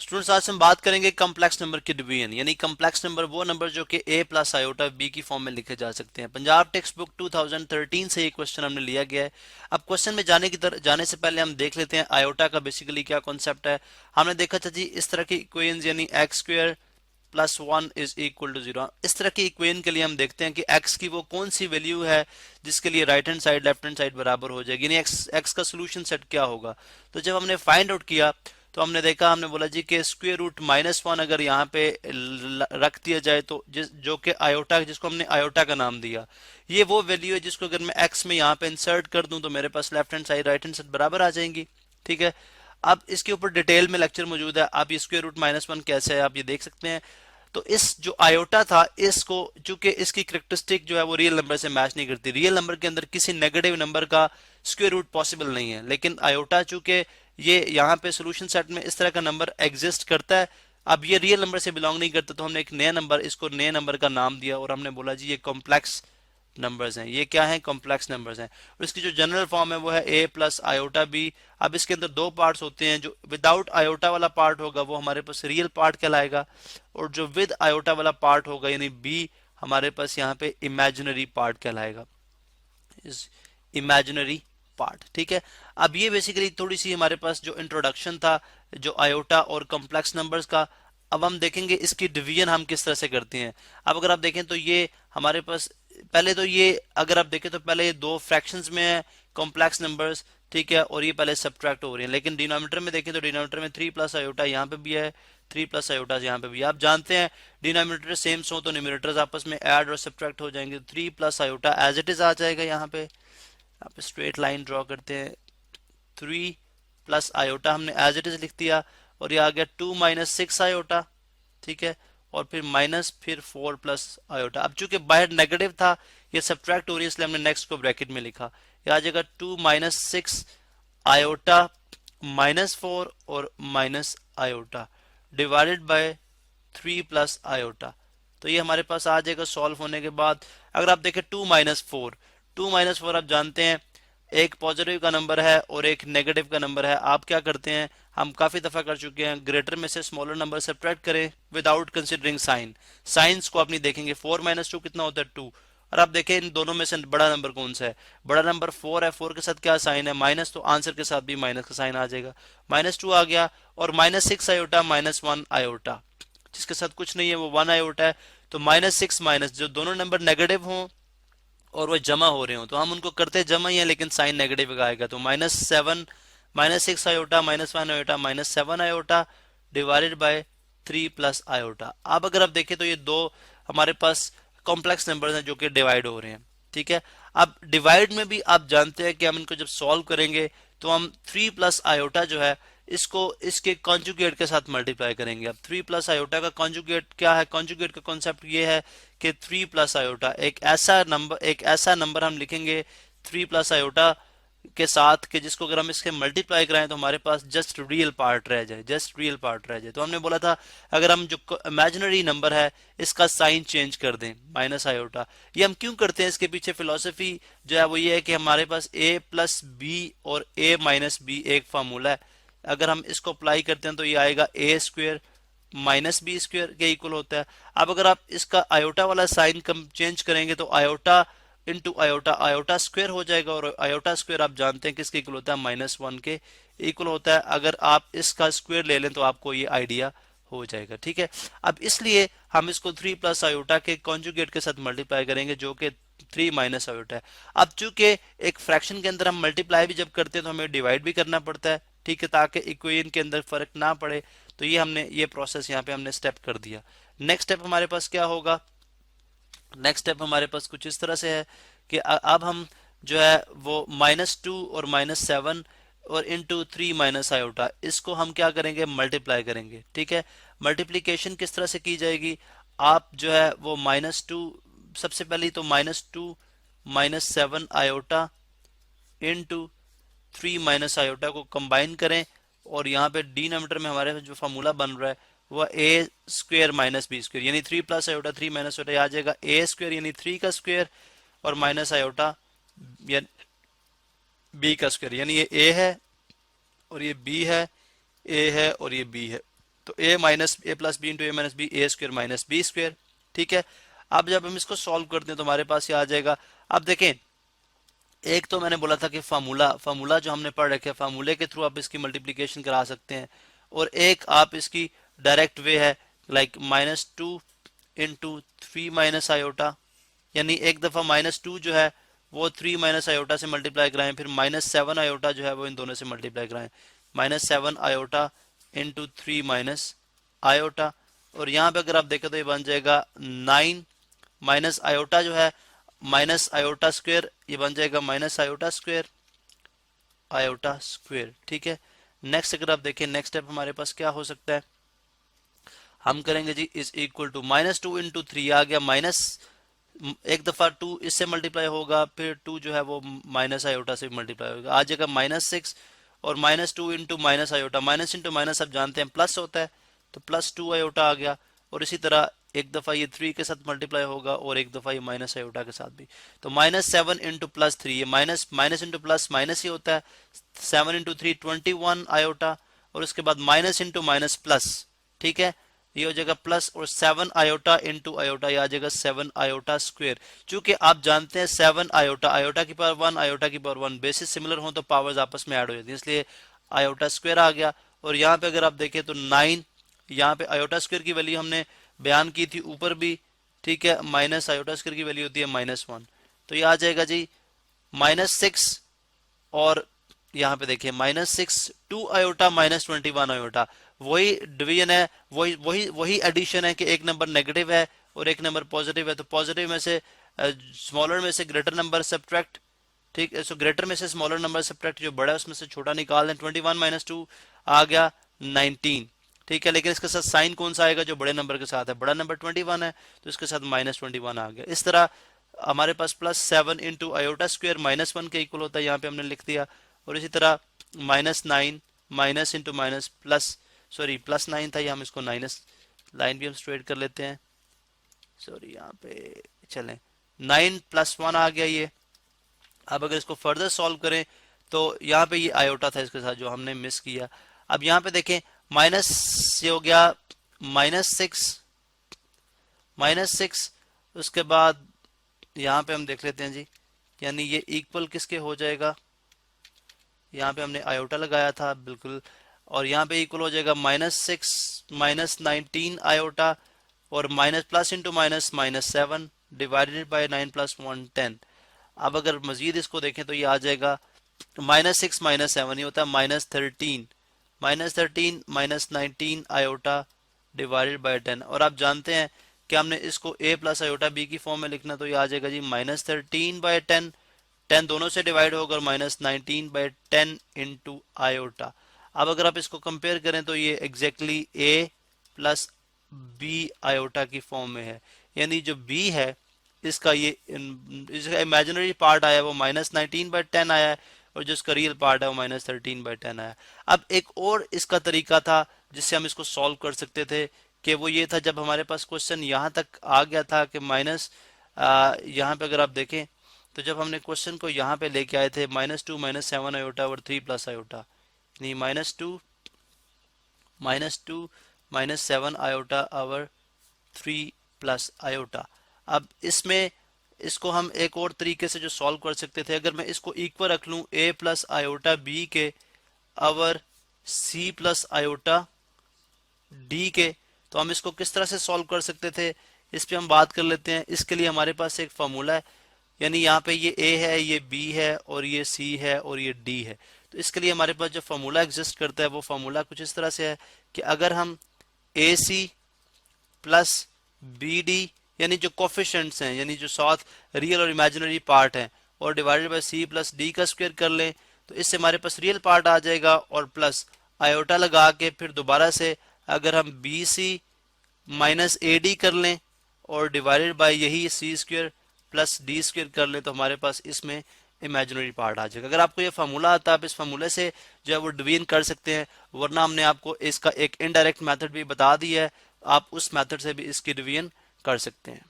Students आज हम बात करेंगे कम्प्लेक्स नंबर की डिवीजन, यानी कम्प्लेक्स नंबर वो नंबर जो कि a प्लस आयोटा b की फॉर्म में लिखे जा सकते हैं। पंजाब टेक्स्ट बुक 2013 से ये क्वेश्चन हमने लिया गया है। अब क्वेश्चन में जाने से पहले हम देख लेते हैं आयोटा का बेसिकली क्या कॉन्सेप्ट है। हमने देखा था जी इस तरह की इक्वेशंस यानी x square plus one is equal to zero, इस तरह की इक्वेशन के लिए हम देखते हैं कि x की वो कौन सी वैल्यू है जिसके लिए right hand side left hand side बराबर हो जाएगी, यानी x का सोल्यूशन सेट क्या होगा। तो जब हमने फाइंड आउट किया तो हमने देखा, हमने बोला जी कि स्क्वायर रूट माइनस वन अगर यहाँ पे रख दिया जाए तो जो कि आयोटा, जिसको हमने आयोटा का नाम दिया, ये वो वैल्यू है जिसको अगर मैं x में यहाँ पे इंसर्ट कर दूं तो मेरे पास left hand side right hand side बराबर आ जाएंगी। ठीक है, अब इसके ऊपर डिटेल में लेक्चर मौजूद है। आप ये स्क्वायर रूट माइनस वन कैसे है आप ये देख सकते हैं। तो इस जो आयोटा था इसको, चूंकि इसकी करेक्टरिस्टिक जो है वो रियल नंबर से मैच नहीं करती, रियल नंबर के अंदर किसी नेगेटिव नंबर का स्क्वायर रूट पॉसिबल नहीं है, लेकिन आयोटा चूंकि ये यहाँ पे सोल्यूशन सेट में इस तरह का नंबर एग्जिस्ट करता है, अब ये रियल नंबर से बिलोंग नहीं करता, तो हमने एक नया नंबर, इसको नए नंबर का नाम दिया और हमने बोला जी ये कॉम्प्लेक्स नंबर्स हैं। ये क्या है? कॉम्प्लेक्स नंबर्स हैं। और इसकी जो जनरल फॉर्म है वो है a प्लस आयोटा बी। अब इसके अंदर दो पार्ट्स होते हैं, जो विदाउट आयोटा वाला पार्ट होगा वो हमारे पास रियल पार्ट कहलाएगा, और जो विद आयोटा वाला पार्ट होगा यानी b हमारे पास यहाँ पे इमेजिनरी पार्ट कहलाएगा, इज इमेजिनरी पार्ट। ठीक है, अब ये बेसिकली थोड़ी सी हमारे पास जो इंट्रोडक्शन था जो आयोटा और कॉम्प्लेक्स नंबर्स का। अब हम देखेंगे इसकी डिवीजन हम किस तरह से करते हैं। अब अगर आप देखें तो ये हमारे पास पहले तो ये, अगर आप देखें तो पहले ये दो फ्रैक्शंस में है कॉम्प्लेक्स नंबर्स, ठीक है, और ये पहले सब्ट्रैक्ट हो रही है, लेकिन डिनोमिनेटर में देखें तो डिनोमिनेटर में 3 प्लस आयोटा यहाँ पे भी है, 3 प्लस आयोटा यहाँ पे भी। आप जानते हैं डिनोमिनेटर सेम हो तो न्यूमरेटर्स आपस में ऐड और सब्ट्रैक्ट हो जाएंगे, 3 plus iota as it is आ जाएगा। यहाँ पे आप स्ट्रेट लाइन ड्रॉ करते हैं, 3 प्लस आयोटा हमने एज इट इज लिख दिया, और ये आ गया 2 माइनस 6 आयोटा। ठीक है, और फिर माइनस फिर 4 प्लस आयोटा। अब चूंकि बाहर नेगेटिव था ये सब्ट्रैक्ट हो रही है इसलिए हमने नेक्स्ट को ब्रैकेट में लिखा। ये आ जाएगा 2 माइनस 6 आयोटा माइनस 4 और minus iota divided by 3 plus iota. तो ये हमारे पास आ जाएगा सॉल्व होने के बाद। अगर आप देखें 2 माइनस फोर, 2 माइनस फोर आप जानते हैं एक पॉजिटिव का नंबर है और एक नेगेटिव का नंबर है। आप क्या करते हैं, हम काफी दफा कर चुके हैं, ग्रेटर में से स्मॉलर नंबर सब्ट्रैक्ट करें विदाउट कंसिडरिंग साइन। साइंस को अपनी देखेंगे, 4 माइनस टू कितना होता है 2, और आप देखें इन दोनों में से बड़ा नंबर कौन सा है, बड़ा नंबर 4 है, 4 के साथ क्या साइन है माइनस, तो आंसर के साथ भी माइनस का साइन आ जाएगा, माइनस 2 आ गया, और माइनस 6 आयोटा माइनस 1 आयोटा जिसके साथ कुछ नहीं है वो 1 आयोटा है। तो माइनस 6 माइनस, जो दोनों नंबर नेगेटिव हों और वो जमा हो रहे हो तो हम उनको करते जमा ही है, लेकिन साइन नेगेटिव का आएगा, तो -7 -6 iota -1 iota -7 iota divided by 3 plus iota. अब अगर आप देखें तो ये दो हमारे पास कॉम्प्लेक्स नंबर्स हैं जो कि डिवाइड हो रहे हैं। ठीक है, अब डिवाइड में भी आप जानते हैं कि हम इनको जब सॉल्व करेंगे तो हम 3 प्लस आयोटा जो है इसको इसके कॉन्जुगेट के साथ मल्टीप्लाई करेंगे। अब 3 प्लस आयोटा का कॉन्जुगेट क्या है? कॉन्जुगेट का कॉन्सेप्ट ये है कि 3 प्लस आयोटा एक ऐसा नंबर हम लिखेंगे 3 प्लस आयोटा के साथ कि जिसको अगर हम इसके मल्टीप्लाई कराएं तो हमारे पास जस्ट रियल पार्ट रह जाए, जस्ट रियल पार्ट रह जाए। तो हमने बोला था अगर हम जो इमेजिनरी नंबर है इसका साइन चेंज कर दें माइनस आयोटा। ये हम क्यों करते हैं, इसके पीछे फिलॉसफी जो है वो ये है कि हमारे पास a प्लस बी और a माइनस बी एक फार्मूला है, अगर हम इसको अप्लाई करते हैं तो ये आएगा a square minus b square के इक्वल होता है। अब अगर आप इसका आयोटा वाला साइन कम चेंज करेंगे तो iota into iota iota square हो जाएगा, और आयोटा स्क्वेयर आप जानते हैं किसके इक्वल होता है, -1 के इक्वल होता है। अगर आप इसका स्क्वेयर ले लें तो आपको ये आइडिया हो जाएगा। ठीक है, अब इसलिए हम इसको 3 प्लस आयोटा के कॉन्जुगेट के साथ मल्टीप्लाई करेंगे जो कि 3 माइनस आयोटा है। अब चूंकि एक फ्रैक्शन के अंदर हम मल्टीप्लाई भी जब करते हैं तो हमें डिवाइड भी करना पड़ता है, ठीक है, ताकि इक्वेशन के अंदर फर्क ना पड़े। तो ये हमने ये प्रोसेस यहाँ पे हमने स्टेप कर दिया। नेक्स्ट स्टेप हमारे पास क्या होगा? नेक्स्ट स्टेप हमारे पास कुछ इस तरह से है कि अब हम जो है वो -2 और -7 और इंटू 3 माइनस आयोटा, इसको हम क्या करेंगे, मल्टीप्लाई करेंगे। ठीक है, मल्टीप्लीकेशन किस तरह से की जाएगी? आप जो है वो -2, सबसे पहले तो -2 -7 आयोटा इंटू 3 माइनस आयोटा को कंबाइन करें, और यहाँ पे डिनोमिनेटर में हमारे जो फार्मूला बन रहा है वह ए स्क्वेयर माइनस बी स्क्वेयर, यानी 3 प्लस आयोटा 3 माइनस आयोटा आ जाएगा ए स्क्वेयर यानी 3 का स्क्वेयर, और माइनस आयोटा या बी का स्क्वेयर, यानी ये ए है और ये बी है, ए है और ये बी है। तो ए माइनस ए प्लस बी इंटू ए माइनस बी, ए स्क्वायर माइनस बी स्क्वायर। ठीक है, अब जब हम इसको सॉल्व करते हैं तो हमारे पास ये आ जाएगा। अब देखें, एक तो मैंने बोला था कि फार्मूला जो हमने पढ़ रखे, फार्मूले के थ्रू आप इसकी मल्टीप्लीकेशन करा सकते हैं, और एक आप इसकी डायरेक्ट वे है, लाइक -2 इंटू 3 माइनस आयोटा, यानी एक दफा -2 जो है वो 3 माइनस आयोटा से मल्टीप्लाई कराएं, फिर -7 आयोटा जो है वो इन दोनों से मल्टीप्लाई कराएं, -7 आयोटा इंटू 3 माइनस आयोटा। और यहाँ पे अगर आप देखें तो ये बन जाएगा 9 माइनस आयोटा जो है माइनस आयोटा स्क्वायर, ये बन जाएगा minus iota square, iota square. ठीक है, नेक्स्ट अगर आप देखें, नेक्स्ट स्टेप हमारे पास क्या हो सकता है, हम करेंगे जी इज इक्वल टू -2 इंटू 3 आ गया, माइनस एक दफा 2 इससे मल्टीप्लाई होगा, फिर 2 जो है वो माइनस आयोटा से मल्टीप्लाई होगा, आ जाएगा -6, और -2 into minus iota, minus into minus आप जानते हैं प्लस होता है, तो +2 आयोटा आ गया। और इसी तरह एक दफा ये 3 के साथ मल्टीप्लाई होगा, और एक दफा ये माइनस आयोटा के साथ भी, तो -7 इंटू +3, ये minus minus into plus minus ही होता है, 7 इंटू 3 21 आयोटा, और उसके बाद माइनस इंटू माइनस प्लस। ठीक है, ये हो जाएगा प्लस, और 7 आयोटा इंटू आयोटा, ये आ जाएगा 7 आयोटा स्क्वायर। चूंकि आप जानते हैं 7 आयोटा, आयोटा की पावर 1, आयोटा की पावर 1, बेसिस सिमिलर हो तो पावर्स आपस में ऐड हो जाती है, इसलिए आयोटा स्क्वायर आ गया। और यहाँ पे अगर आप देखें तो 9, यहाँ पे आयोटा स्क्वायर की वैल्यू हमने बयान की थी ऊपर भी। ठीक है, माइनस आयोटा स्क्वायर की वैल्यू होती है -1, तो ये आ जाएगा जी -6, और यहाँ पे देखिए -6 2 आयोटा -21 आयोटा, वही डिवीजन है, वही वही वही एडिशन है कि एक नंबर नेगेटिव है और एक नंबर पॉजिटिव है, तो पॉजिटिव में से स्मॉलर में से ग्रेटर नंबर सब्ट्रैक्ट। ठीक है, सो ग्रेटर में से स्मॉलर नंबर सब्ट्रैक्ट, जो बड़ा है उसमें से छोटा निकाल दें, 21 - 2 आ गया 19। ठीक है, लेकिन इसके साथ साइन कौन सा आएगा, जो बड़े नंबर के साथ है, बड़ा नंबर 21 है तो इसके साथ -21 आ गया। इस तरह हमारे पास +7 इंटू आयोटा स्क्वायर -1 के इक्वल होता है, यहाँ पे हमने लिख दिया। और इसी तरह -9 minus into minus plus, sorry +9 था, ये हम इसको माइनस लाइन भी हम स्ट्रेट कर लेते हैं, सॉरी यहाँ पे चलें, 9 + 1 आ गया ये। अब अगर इसको फर्दर सॉल्व करें तो यहाँ पे ये आयोटा था इसके साथ जो हमने मिस किया। अब यहाँ पे देखें, माइनस ये हो गया -6, उसके बाद यहाँ पे हम देख लेते हैं जी, यानी ये इक्वल किसके हो जाएगा, यहाँ पे हमने आयोटा लगाया था बिल्कुल, और यहाँ पे इक्वल हो जाएगा -6 -19 आयोटा, और minus plus into minus -7 divided by 9 + 1 10। अब अगर मजीद इसको देखें तो ये आ जाएगा -6 -7, ये होता है -13 -19 आयोटा डिवाइडेड बाय 10। और आप जानते हैं कि हमने इसको a प्लस आयोटा b की फॉर्म में लिखना, तो ये आ जाएगा जी -13/10, 10 दोनों से डिवाइड होकर -19/10 इंटू आयोटा। अब अगर आप इसको कंपेयर करें तो ये exactly a plus b iota की फॉर्म में है, यानी जो b है इसका इसका इमेजिनरी पार्ट आया है वो -19/10 आया है, और जो इसका रियल पार्ट है वो -13/10 आया है। अब एक और इसका तरीका था जिससे हम इसको सॉल्व कर सकते थे, कि वो ये था, जब हमारे पास क्वेश्चन यहाँ तक आ गया था कि माइनस, यहाँ पे अगर आप देखें तो जब हमने क्वेश्चन को यहाँ पे लेके आए थे -2 -7 आयोटा और 3 + आयोटा, यानी -2 -7 आयोटा और 3 + आयोटा। अब इसमें इसको हम एक और तरीके से जो सॉल्व कर सकते थे, अगर मैं इसको इक्वल रख लूँ a + आयोटा b के और c + आयोटा d के, तो हम इसको किस तरह से सॉल्व कर सकते थे, इस पे हम बात कर लेते हैं। इसके लिए हमारे पास एक फार्मूला है, यानी यहाँ पे ये a है, ये b है, और ये c है, और ये d है। तो इसके लिए हमारे पास जो फार्मूला एग्जिस्ट करता है वो फार्मूला कुछ इस तरह से है कि अगर हम ac प्लस bd, यानी जो कोफिशिएंट्स हैं, यानी जो साथ रियल और इमेजिनरी पार्ट हैं, और डिवाइडेड बाय c + d का स्क्वायर कर लें, तो इससे हमारे पास रियल पार्ट आ जाएगा, और प्लस आयोटा लगा के फिर दोबारा से अगर हम bc माइनस ad कर लें और डिवाइडेड बाय यही c² + d² कर लें, तो हमारे पास इसमें इमेजिनरी पार्ट आ जाएगा। अगर आपको ये फार्मूला आता है आप इस फार्मूले से जो है वो डिवीजन कर सकते हैं, वरना हमने आपको इसका एक इनडायरेक्ट मेथड भी बता दिया है, आप उस मेथड से भी इसकी डिवीजन कर सकते हैं।